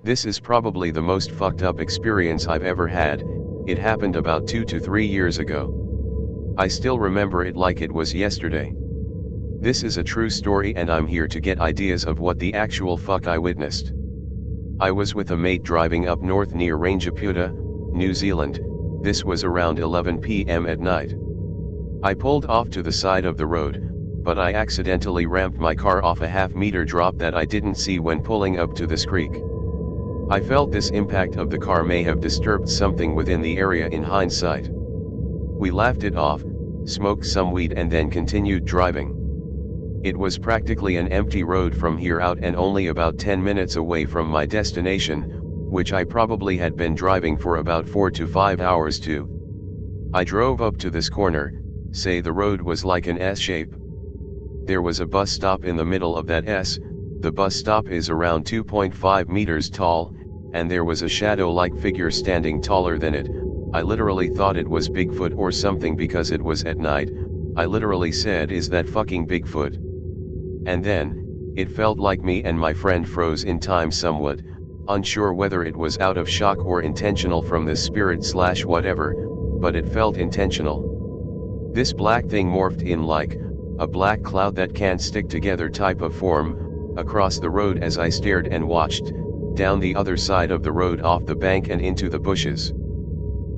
This is probably the most fucked up experience I've ever had. It happened about 2 to 3 years ago. I still remember it like it was yesterday. This is a true story and I'm here to get ideas of what the actual fuck I witnessed. I was with a mate driving up north near Rangiputa, New Zealand. This was around 11 p.m. at night. I pulled off to the side of the road, but I accidentally ramped my car off a half-meter drop that I didn't see when pulling up to this creek. I felt this impact of the car may have disturbed something within the area in hindsight. We laughed it off, smoked some weed and then continued driving. It was practically an empty road from here out and only about 10 minutes away from my destination, which I probably had been driving for about 4 to 5 hours to. I drove up to this corner, say the road was like an S shape. There was a bus stop in the middle of that S, the bus stop is around 2.5 meters tall, and there was a shadow-like figure standing taller than it. I literally thought it was Bigfoot or something because it was at night. I literally said, "Is that fucking Bigfoot?" And then, it felt like me and my friend froze in time somewhat, unsure whether it was out of shock or intentional from the spirit/whatever, but it felt intentional. This black thing morphed in like a black cloud that can't stick together type of form, across the road as I stared and watched, down the other side of the road off the bank and into the bushes.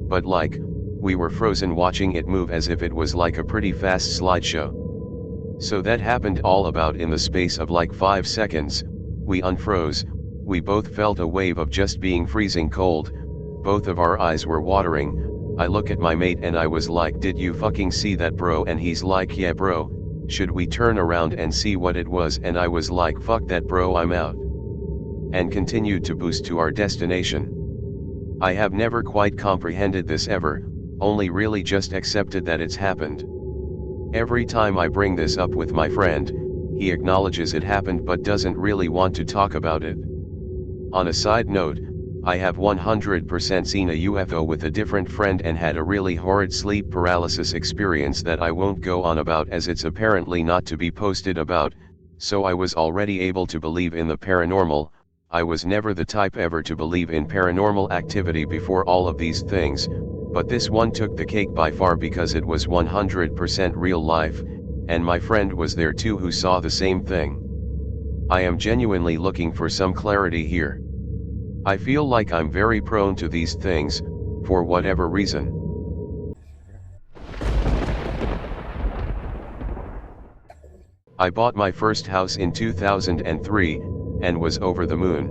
But like, we were frozen watching it move as if it was like a pretty fast slideshow. So that happened all about in the space of like 5 seconds, we unfroze, we both felt a wave of just being freezing cold, both of our eyes were watering. I look at my mate and I was like, "Did you fucking see that, bro?" And he's like, "Yeah bro, should we turn around and see what it was?" And I was like, "Fuck that bro, I'm out." And continued to boost to our destination. I have never quite comprehended this ever, only really just accepted that it's happened. Every time I bring this up with my friend, he acknowledges it happened but doesn't really want to talk about it. On a side note, I have 100% seen a UFO with a different friend and had a really horrid sleep paralysis experience that I won't go on about as it's apparently not to be posted about, so I was already able to believe in the paranormal. I was never the type ever to believe in paranormal activity before all of these things, but this one took the cake by far because it was 100% real life, and my friend was there too who saw the same thing. I am genuinely looking for some clarity here. I feel like I'm very prone to these things, for whatever reason. I bought my first house in 2003, and was over the moon.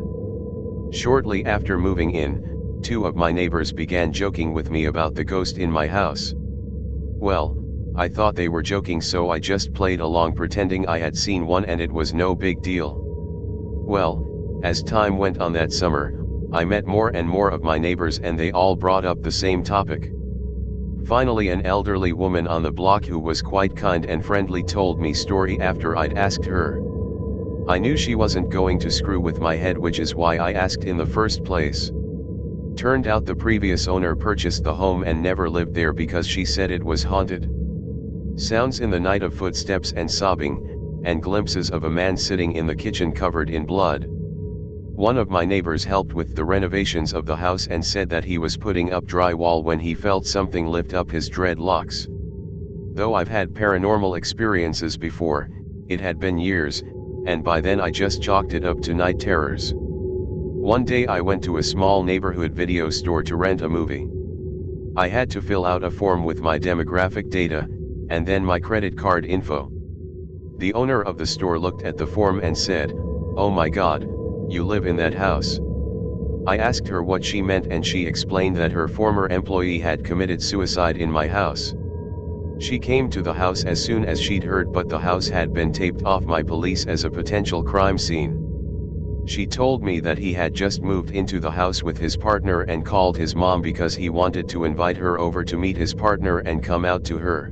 Shortly after moving in, 2 of my neighbors began joking with me about the ghost in my house. Well, I thought they were joking, so I just played along pretending I had seen one and it was no big deal. Well, as time went on that summer, I met more and more of my neighbors and they all brought up the same topic. Finally, an elderly woman on the block who was quite kind and friendly told me story after I'd asked her. I knew she wasn't going to screw with my head, which is why I asked in the first place. Turned out the previous owner purchased the home and never lived there because she said it was haunted. Sounds in the night of footsteps and sobbing, and glimpses of a man sitting in the kitchen covered in blood. One of my neighbors helped with the renovations of the house and said that he was putting up drywall when he felt something lift up his dreadlocks. Though I've had paranormal experiences before, it had been years, and by then I just chalked it up to night terrors. One day I went to a small neighborhood video store to rent a movie. I had to fill out a form with my demographic data, and then my credit card info. The owner of the store looked at the form and said, "Oh my God, you live in that house." I asked her what she meant and she explained that her former employee had committed suicide in my house. She came to the house as soon as she'd heard, but the house had been taped off by police as a potential crime scene. She told me that he had just moved into the house with his partner and called his mom because he wanted to invite her over to meet his partner and come out to her.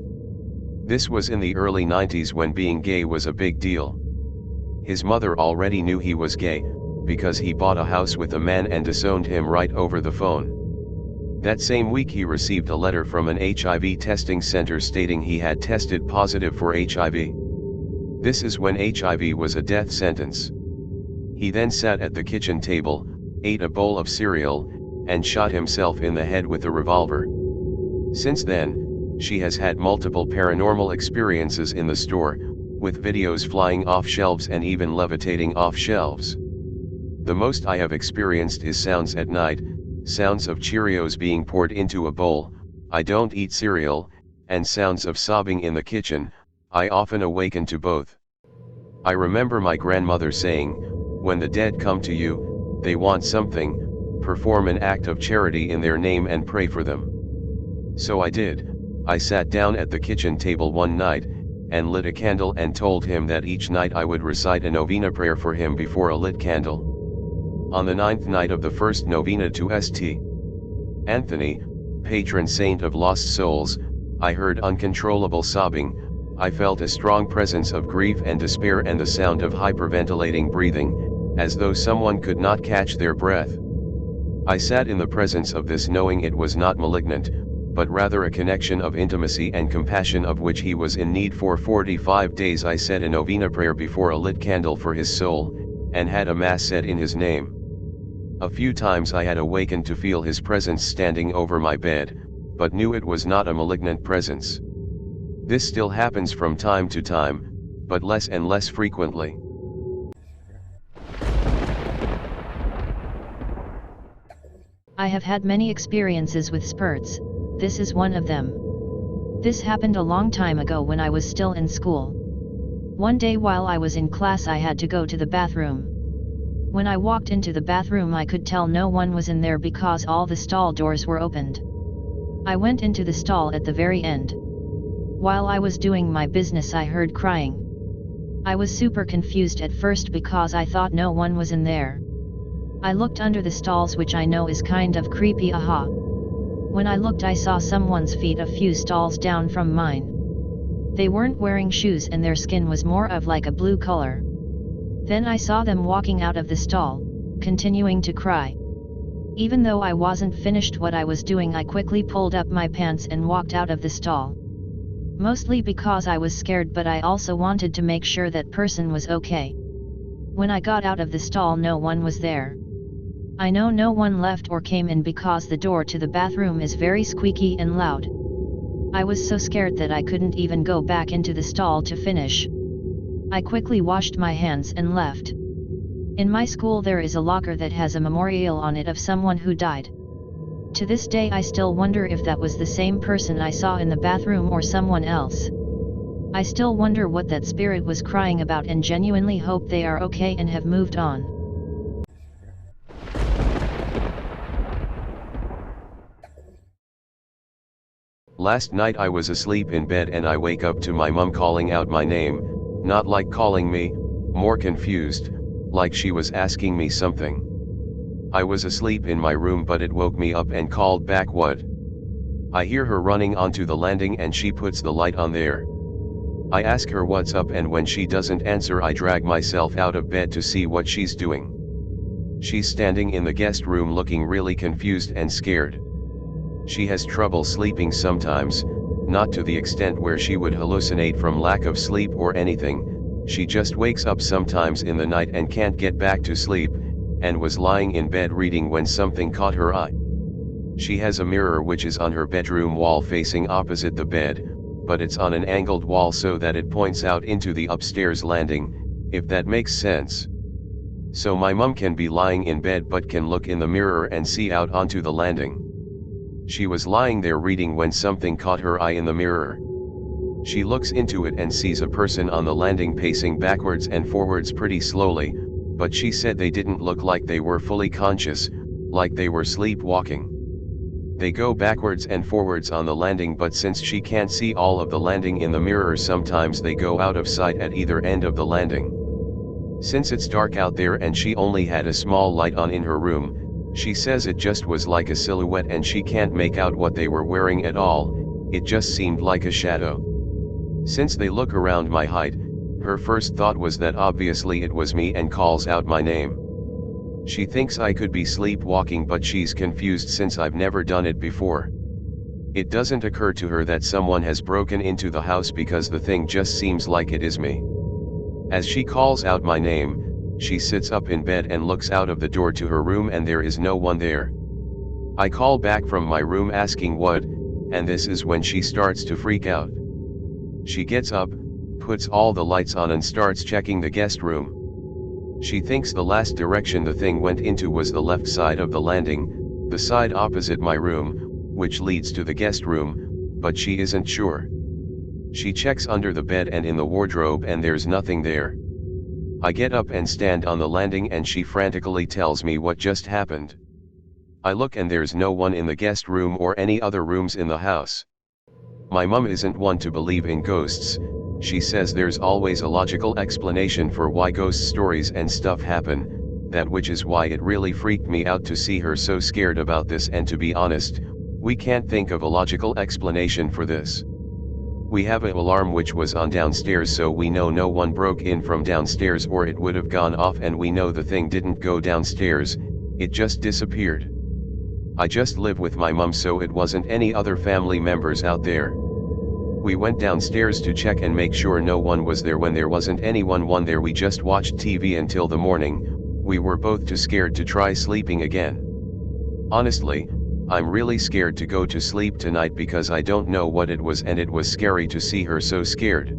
This was in the early 90s when being gay was a big deal. His mother already knew he was gay, because he bought a house with a man and disowned him right over the phone. That same week he received a letter from an HIV testing center stating he had tested positive for HIV. This is when HIV was a death sentence. He then sat at the kitchen table, ate a bowl of cereal, and shot himself in the head with a revolver. Since then, she has had multiple paranormal experiences in the store, with videos flying off shelves and even levitating off shelves. The most I have experienced is sounds at night, sounds of Cheerios being poured into a bowl, I don't eat cereal, and sounds of sobbing in the kitchen. I often awaken to both. I remember my grandmother saying, when the dead come to you, they want something, perform an act of charity in their name and pray for them. So I did. I sat down at the kitchen table one night, and lit a candle and told him that each night I would recite a novena prayer for him before a lit candle. On the 9th night of the first novena to St. Anthony, patron saint of lost souls, I heard uncontrollable sobbing. I felt a strong presence of grief and despair and the sound of hyperventilating breathing, as though someone could not catch their breath. I sat in the presence of this knowing it was not malignant, but rather a connection of intimacy and compassion of which he was in need. For 45 days I said a novena prayer before a lit candle for his soul, and had a mass said in his name. A few times I had awakened to feel his presence standing over my bed, but knew it was not a malignant presence. This still happens from time to time, but less and less frequently. I have had many experiences with spurts. This is one of them. This happened a long time ago when I was still in school. One day while I was in class I had to go to the bathroom. When I walked into the bathroom I could tell no one was in there because all the stall doors were opened. I went into the stall at the very end. While I was doing my business I heard crying. I was super confused at first because I thought no one was in there. I looked under the stalls, which I know is kind of creepy. When I looked I saw someone's feet a few stalls down from mine. They weren't wearing shoes and their skin was more of like a blue color. Then I saw them walking out of the stall, continuing to cry. Even though I wasn't finished what I was doing I quickly pulled up my pants and walked out of the stall. Mostly because I was scared, but I also wanted to make sure that person was okay. When I got out of the stall no one was there. I know no one left or came in because the door to the bathroom is very squeaky and loud. I was so scared that I couldn't even go back into the stall to finish. I quickly washed my hands and left. In my school there is a locker that has a memorial on it of someone who died. To this day I still wonder if that was the same person I saw in the bathroom or someone else. I still wonder what that spirit was crying about and genuinely hope they are okay and have moved on. Last night I was asleep in bed and I wake up to my mum calling out my name, not like calling me, more confused, like she was asking me something. I was asleep in my room but it woke me up and called back. What? I hear her running onto the landing and she puts the light on there. I ask her what's up and when she doesn't answer I drag myself out of bed to see what she's doing. She's standing in the guest room looking really confused and scared. She has trouble sleeping sometimes, not to the extent where she would hallucinate from lack of sleep or anything, she just wakes up sometimes in the night and can't get back to sleep, and was lying in bed reading when something caught her eye. She has a mirror which is on her bedroom wall facing opposite the bed, but it's on an angled wall so that it points out into the upstairs landing, if that makes sense. So my mum can be lying in bed but can look in the mirror and see out onto the landing. She was lying there reading when something caught her eye in the mirror. She looks into it and sees a person on the landing pacing backwards and forwards pretty slowly, but she said they didn't look like they were fully conscious, like they were sleepwalking. They go backwards and forwards on the landing, but since she can't see all of the landing in the mirror sometimes they go out of sight at either end of the landing. Since it's dark out there and she only had a small light on in her room, she says it just was like a silhouette and she can't make out what they were wearing at all, it just seemed like a shadow. Since they look around my height, her first thought was that obviously it was me and calls out my name. She thinks I could be sleepwalking but she's confused since I've never done it before. It doesn't occur to her that someone has broken into the house because the thing just seems like it is me. As she calls out my name, She sits up in bed and looks out of the door to her room and there is no one there. I call back from my room asking what, and this is when she starts to freak out. She gets up, puts all the lights on and starts checking the guest room. She thinks the last direction the thing went into was the left side of the landing, the side opposite my room, which leads to the guest room, but she isn't sure. She checks under the bed and in the wardrobe and there's nothing there. I get up and stand on the landing and she frantically tells me what just happened. I look and there's no one in the guest room or any other rooms in the house. My mum isn't one to believe in ghosts. She says there's always a logical explanation for why ghost stories and stuff happen, that which is why it really freaked me out to see her so scared about this, and to be honest, we can't think of a logical explanation for this. We have an alarm which was on downstairs, so we know no one broke in from downstairs or it would have gone off, and we know the thing didn't go downstairs, it just disappeared. I just live with my mum, so it wasn't any other family members out there. We went downstairs to check and make sure no one was there. When there wasn't anyone there, we just watched TV until the morning. We were both too scared to try sleeping again. Honestly, I'm really scared to go to sleep tonight because I don't know what it was, and it was scary to see her so scared.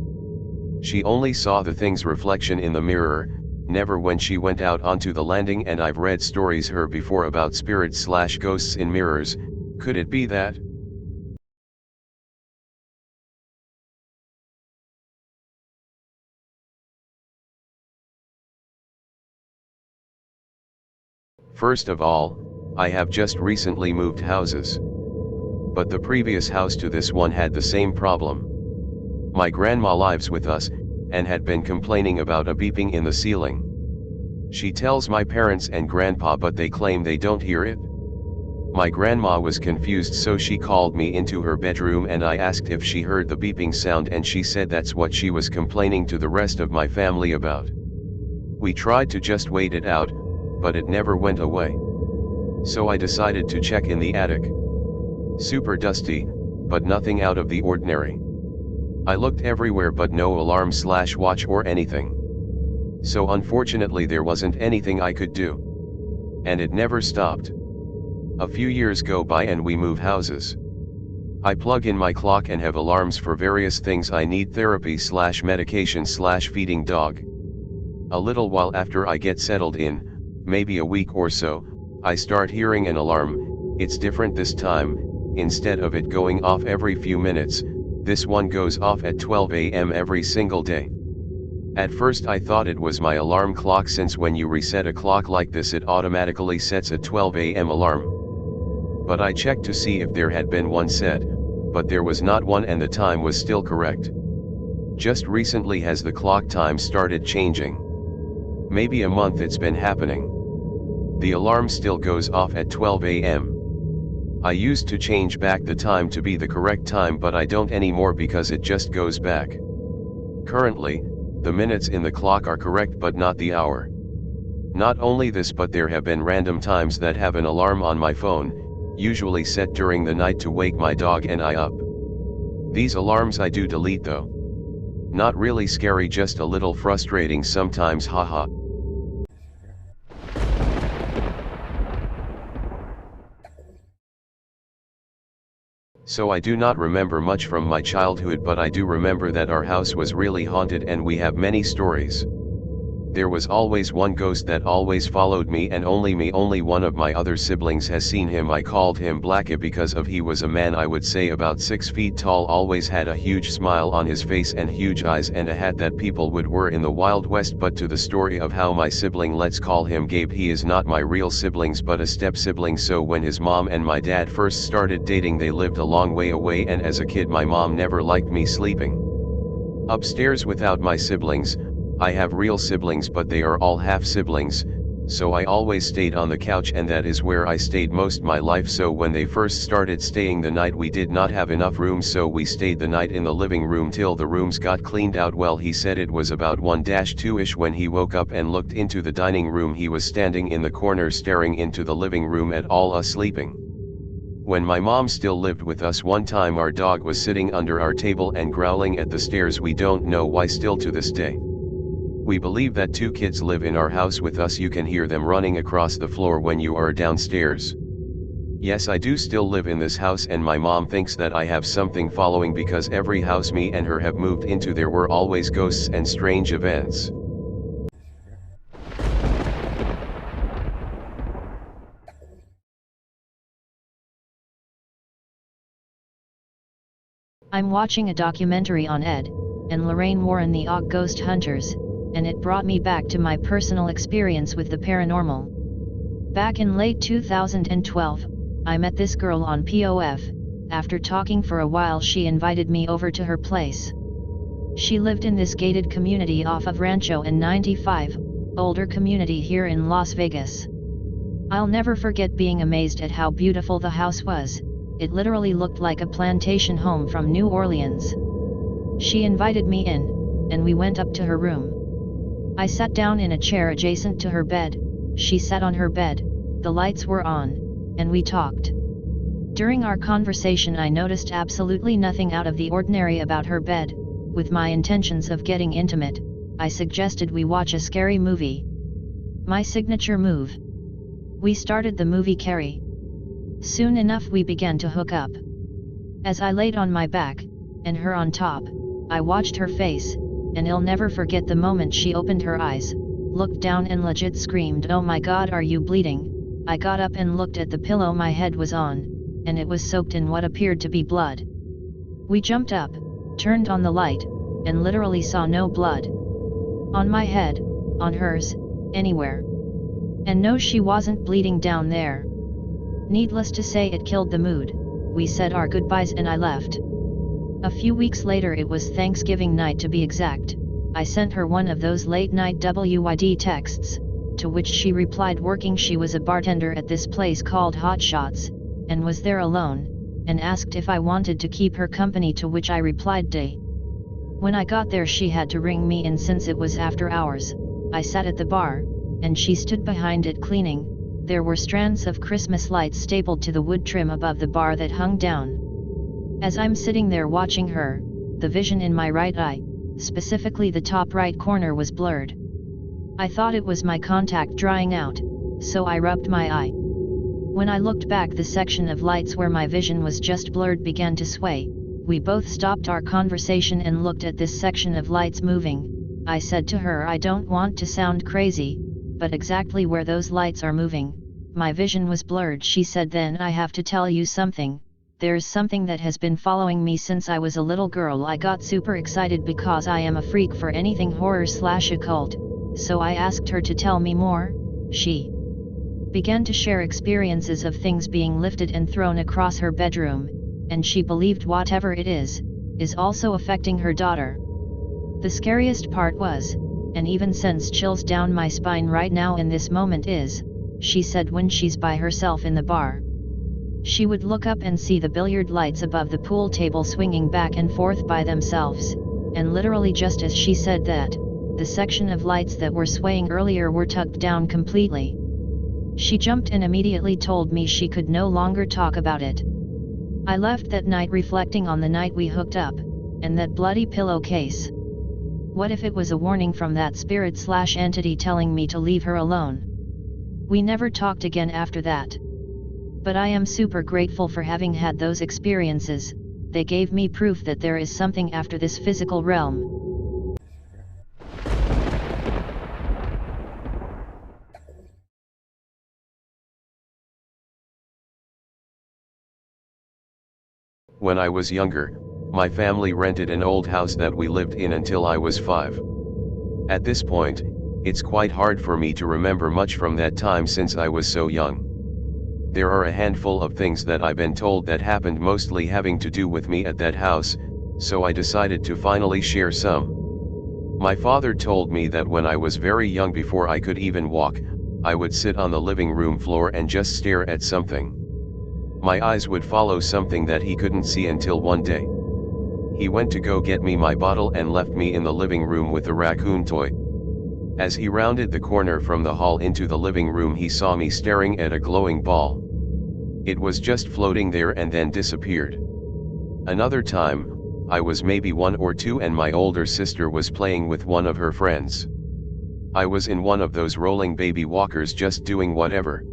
She only saw the thing's reflection in the mirror, never when she went out onto the landing, and I've read stories her before about spirits/ghosts in mirrors. Could it be that? First of all, I have just recently moved houses. But the previous house to this one had the same problem. My grandma lives with us, and had been complaining about a beeping in the ceiling. She tells my parents and grandpa, but they claim they don't hear it. My grandma was confused, so she called me into her bedroom and I asked if she heard the beeping sound, and she said that's what she was complaining to the rest of my family about. We tried to just wait it out, but it never went away. So I decided to check in the attic. Super dusty, but nothing out of the ordinary. I looked everywhere but no alarm/watch or anything. So unfortunately there wasn't anything I could do. And it never stopped. A few years go by and we move houses. I plug in my clock and have alarms for various things I need: therapy/medication/feeding dog. A little while after I get settled in, maybe a week or so, I start hearing an alarm. It's different this time. Instead of it going off every few minutes, this one goes off at 12 a.m. every single day. At first I thought it was my alarm clock, since when you reset a clock like this it automatically sets a 12 a.m. alarm. But I checked to see if there had been one set, but there was not one, and the time was still correct. Just recently has the clock time started changing. Maybe a month it's been happening. The alarm still goes off at 12 a.m. I used to change back the time to be the correct time, but I don't anymore because it just goes back. Currently, the minutes in the clock are correct but not the hour. Not only this, but there have been random times that have an alarm on my phone, usually set during the night to wake my dog and I up. These alarms I do delete though. Not really scary, just a little frustrating sometimes, haha. So I do not remember much from my childhood, but I do remember that our house was really haunted and we have many stories. There was always one ghost that always followed me and only me. Only one of my other siblings has seen him. I called him Blackie because he was a man, I would say about 6 feet tall, always had a huge smile on his face and huge eyes and a hat that people would wear in the Wild West. But to the story of how my sibling, let's call him Gabe, he is not my real siblings but a step sibling. So when his mom and my dad first started dating, they lived a long way away, and as a kid my mom never liked me sleeping upstairs without my siblings. I have real siblings but they are all half siblings, so I always stayed on the couch, and that is where I stayed most my life. So when they first started staying the night, we did not have enough rooms, so we stayed the night in the living room till the rooms got cleaned out. Well, he said it was about 1-2ish when he woke up and looked into the dining room. He was standing in the corner staring into the living room at all us sleeping. When my mom still lived with us, one time our dog was sitting under our table and growling at the stairs. We don't know why still to this day. We believe that two kids live in our house with us. You can hear them running across the floor when you are downstairs. Yes, I do still live in this house, and my mom thinks that I have something following because every house me and her have moved into there were always ghosts and strange events. I'm watching a documentary on Ed and Lorraine Warren, the Og Ghost Hunters, and it brought me back to my personal experience with the paranormal. Back in late 2012, I met this girl on POF. After talking for a while, she invited me over to her place. She lived in this gated community off of Rancho and 95, older community here in Las Vegas. I'll never forget being amazed at how beautiful the house was. It literally looked like a plantation home from New Orleans. She invited me in, and we went up to her room. I sat down in a chair adjacent to her bed, she sat on her bed, the lights were on, and we talked. During our conversation I noticed absolutely nothing out of the ordinary about her bed. With my intentions of getting intimate, I suggested we watch a scary movie. My signature move. We started the movie Carrie. Soon enough we began to hook up. As I laid on my back, and her on top, I watched her face, and I'll never forget the moment she opened her eyes, looked down and legit screamed, "Oh my God, are you bleeding?" I got up and looked at the pillow my head was on, and it was soaked in what appeared to be blood. We jumped up, turned on the light, and literally saw no blood. On my head, on hers, anywhere. And no, she wasn't bleeding down there. Needless to say, it killed the mood. We said our goodbyes and I left. A few weeks later, it was Thanksgiving night to be exact, I sent her one of those late night WID texts, to which she replied working. She was a bartender at this place called Hot Shots, and was there alone, and asked if I wanted to keep her company, to which I replied day. When I got there she had to ring me in since it was after hours. I sat at the bar, and she stood behind it cleaning. There were strands of Christmas lights stapled to the wood trim above the bar that hung down. As I'm sitting there watching her, the vision in my right eye, specifically the top right corner, was blurred. I thought it was my contact drying out, so I rubbed my eye. When I looked back, the section of lights where my vision was just blurred began to sway. We both stopped our conversation and looked at this section of lights moving. I said to her, I don't want to sound crazy, but exactly where those lights are moving, my vision was blurred. She said, then I have to tell you something. There's something that has been following me since I was a little girl. I got super excited because I am a freak for anything horror/occult, so I asked her to tell me more. She began to share experiences of things being lifted and thrown across her bedroom, and she believed whatever it is also affecting her daughter. The scariest part was, and even sends chills down my spine right now in this moment, is, she said when she's by herself in the bar, she would look up and see the billiard lights above the pool table swinging back and forth by themselves, and literally just as she said that, the section of lights that were swaying earlier were tugged down completely. She jumped and immediately told me she could no longer talk about it. I left that night reflecting on the night we hooked up, and that bloody pillowcase. What if it was a warning from that spirit/entity telling me to leave her alone? We never talked again after that. But I am super grateful for having had those experiences. They gave me proof that there is something after this physical realm. When I was younger, my family rented an old house that we lived in until I was 5. At this point, it's quite hard for me to remember much from that time since I was so young. There are a handful of things that I've been told that happened, mostly having to do with me at that house, so I decided to finally share some. My father told me that when I was very young, before I could even walk, I would sit on the living room floor and just stare at something. My eyes would follow something that he couldn't see until one day he went to go get me my bottle and left me in the living room with the raccoon toy. As he rounded the corner from the hall into the living room, he saw me staring at a glowing ball. It was just floating there and then disappeared. Another time, I was maybe 1 or 2 and my older sister was playing with one of her friends. I was in one of those rolling baby walkers just doing whatever.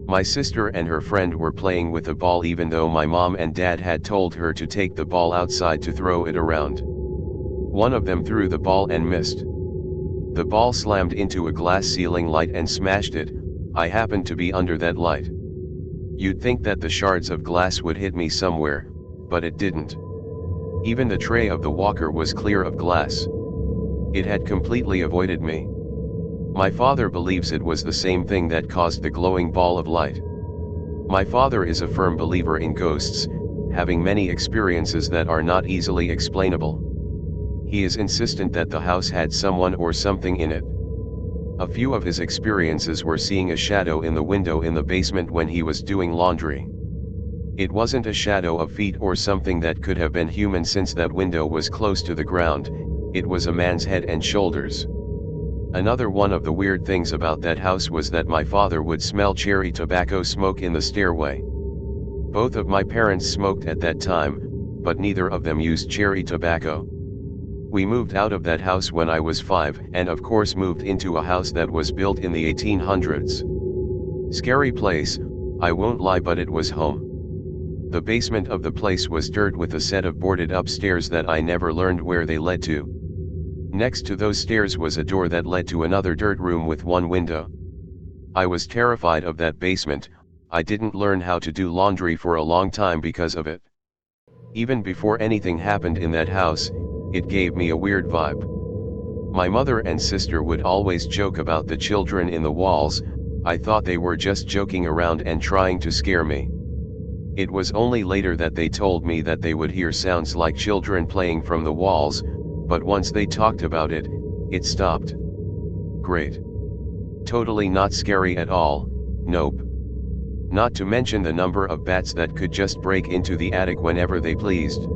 My sister and her friend were playing with a ball even though my mom and dad had told her to take the ball outside to throw it around. One of them threw the ball and missed. The ball slammed into a glass ceiling light and smashed it. I happened to be under that light. You'd think that the shards of glass would hit me somewhere, but it didn't. Even the tray of the walker was clear of glass. It had completely avoided me. My father believes it was the same thing that caused the glowing ball of light. My father is a firm believer in ghosts, having many experiences that are not easily explainable. He is insistent that the house had someone or something in it. A few of his experiences were seeing a shadow in the window in the basement when he was doing laundry. It wasn't a shadow of feet or something that could have been human since that window was close to the ground, it was a man's head and shoulders. Another one of the weird things about that house was that my father would smell cherry tobacco smoke in the stairway. Both of my parents smoked at that time, but neither of them used cherry tobacco. We moved out of that house when I was 5 and of course moved into a house that was built in the 1800s. Scary place, I won't lie, but it was home. The basement of the place was dirt with a set of boarded up stairs that I never learned where they led to. Next to those stairs was a door that led to another dirt room with one window. I was terrified of that basement. I didn't learn how to do laundry for a long time because of it. Even before anything happened in that house, it gave me a weird vibe. My mother and sister would always joke about the children in the walls. I thought they were just joking around and trying to scare me. It was only later that they told me that they would hear sounds like children playing from the walls, but once they talked about it, it stopped. Great. Totally not scary at all, nope. Not to mention the number of bats that could just break into the attic whenever they pleased.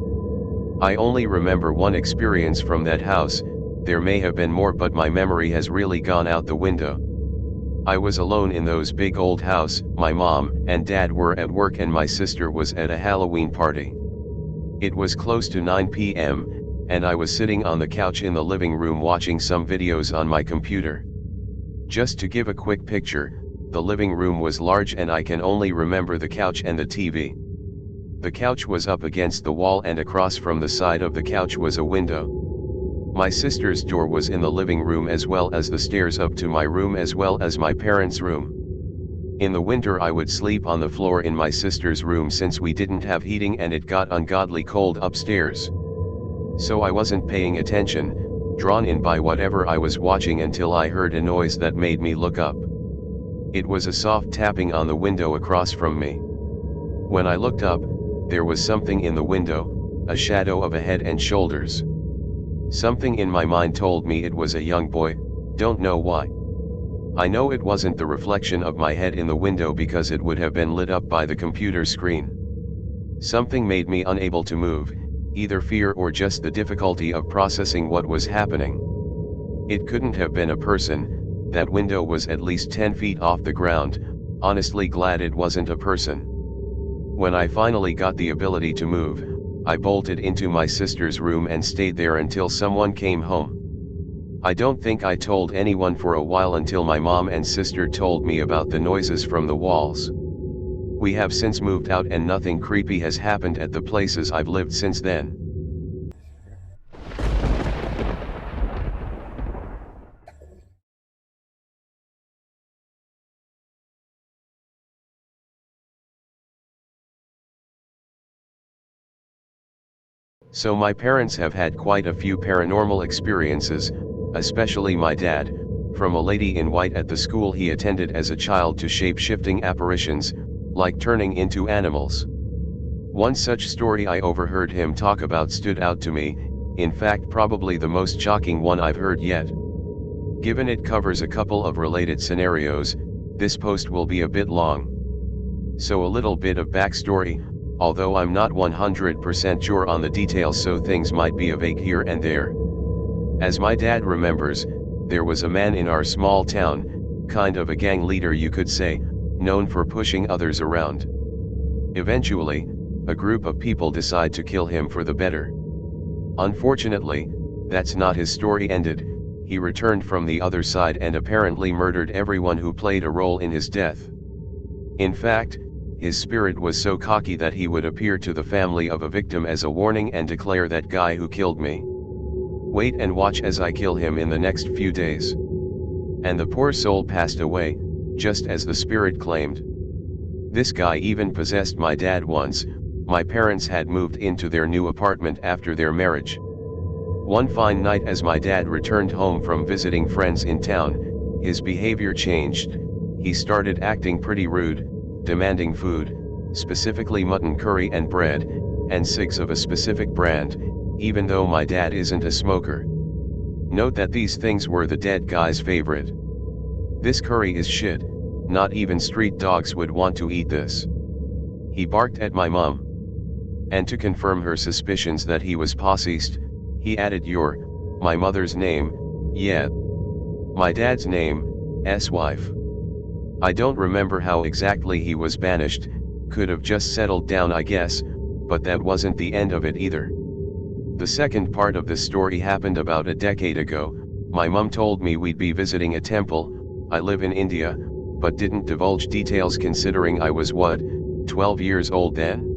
I only remember one experience from that house, there may have been more but my memory has really gone out the window. I was alone in those big old house, my mom and dad were at work and my sister was at a Halloween party. It was close to 9 p.m, and I was sitting on the couch in the living room watching some videos on my computer. Just to give a quick picture, the living room was large and I can only remember the couch and the TV. The couch was up against the wall and across from the side of the couch was a window. My sister's door was in the living room as well as the stairs up to my room as well as my parents' room. In the winter I would sleep on the floor in my sister's room since we didn't have heating and it got ungodly cold upstairs. So I wasn't paying attention, drawn in by whatever I was watching until I heard a noise that made me look up. It was a soft tapping on the window across from me. When I looked up, there was something in the window, a shadow of a head and shoulders. Something in my mind told me it was a young boy, don't know why. I know it wasn't the reflection of my head in the window because it would have been lit up by the computer screen. Something made me unable to move, either fear or just the difficulty of processing what was happening. It couldn't have been a person, that window was at least 10 feet off the ground, honestly glad it wasn't a person. When I finally got the ability to move, I bolted into my sister's room and stayed there until someone came home. I don't think I told anyone for a while until my mom and sister told me about the noises from the walls. We have since moved out and nothing creepy has happened at the places I've lived since then. So my parents have had quite a few paranormal experiences, especially my dad, from a lady in white at the school he attended as a child to shape-shifting apparitions, like turning into animals. One such story I overheard him talk about stood out to me, in fact probably the most shocking one I've heard yet. Given it covers a couple of related scenarios, this post will be a bit long. So a little bit of backstory, although I'm not 100% sure on the details so things might be vague here and there. As my dad remembers, there was a man in our small town, kind of a gang leader you could say, known for pushing others around. Eventually, a group of people decide to kill him for the better. Unfortunately, that's not his story ended, he returned from the other side and apparently murdered everyone who played a role in his death. In fact, his spirit was so cocky that he would appear to the family of a victim as a warning and declare, "That guy who killed me. Wait and watch as I kill him in the next few days." And the poor soul passed away, just as the spirit claimed. This guy even possessed my dad once. My parents had moved into their new apartment after their marriage. One fine night, as my dad returned home from visiting friends in town, his behavior changed. He started acting pretty rude, demanding food, specifically mutton curry and bread, and cigs of a specific brand, even though my dad isn't a smoker. Note that these things were the dead guy's favorite. "This curry is shit, not even street dogs would want to eat this." He barked at my mom. And to confirm her suspicions that he was possessed, he added my mother's name, yeah. My dad's name, wife. I don't remember how exactly he was banished, could have just settled down I guess, but that wasn't the end of it either. The second part of this story happened about a decade ago. My mum told me we'd be visiting a temple. I live in India, but didn't divulge details considering I was 12 years old then?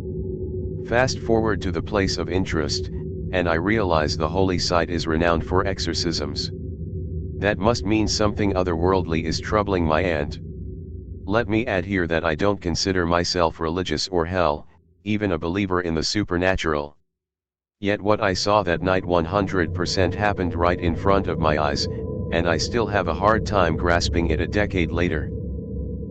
Fast forward to the place of interest, and I realize the holy site is renowned for exorcisms. That must mean something otherworldly is troubling my aunt. Let me add here that I don't consider myself religious or hell, even a believer in the supernatural. Yet what I saw that night 100% happened right in front of my eyes, and I still have a hard time grasping it a decade later.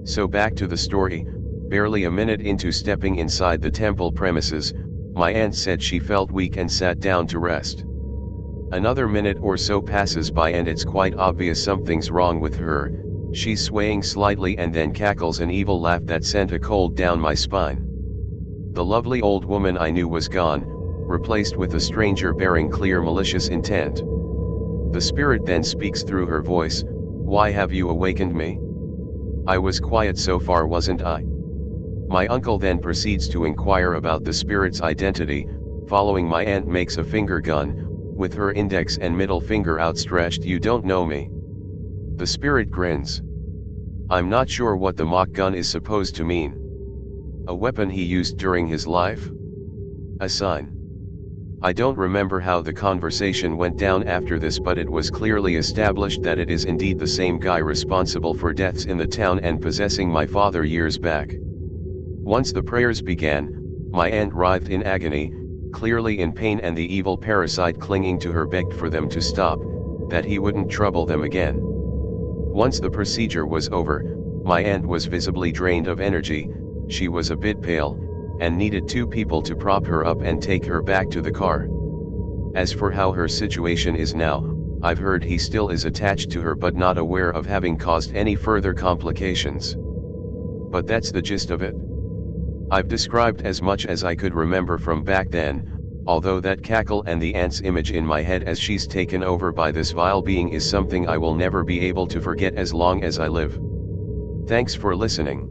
So back to the story. Barely a minute into stepping inside the temple premises, my aunt said she felt weak and sat down to rest. Another minute or so passes by and it's quite obvious something's wrong with her. She's swaying slightly and then cackles an evil laugh that sent a cold down my spine. The lovely old woman I knew was gone, replaced with a stranger bearing clear malicious intent. The spirit then speaks through her voice, "Why have you awakened me? I was quiet so far, wasn't I?" My uncle then proceeds to inquire about the spirit's identity. Following, my aunt makes a finger gun, with her index and middle finger outstretched. "You don't know me." The spirit grins. "I'm not sure what the mock gun is supposed to mean. A weapon he used during his life? A sign?" I don't remember how the conversation went down after this, but it was clearly established that it is indeed the same guy responsible for deaths in the town and possessing my father years back. Once the prayers began, my aunt writhed in agony, clearly in pain, and the evil parasite clinging to her begged for them to stop, that he wouldn't trouble them again. Once the procedure was over, my aunt was visibly drained of energy. She was a bit pale, and needed 2 people to prop her up and take her back to the car. As for how her situation is now, I've heard he still is attached to her but not aware of having caused any further complications. But that's the gist of it. I've described as much as I could remember from back then, although that cackle and the aunt's image in my head as she's taken over by this vile being is something I will never be able to forget as long as I live. Thanks for listening.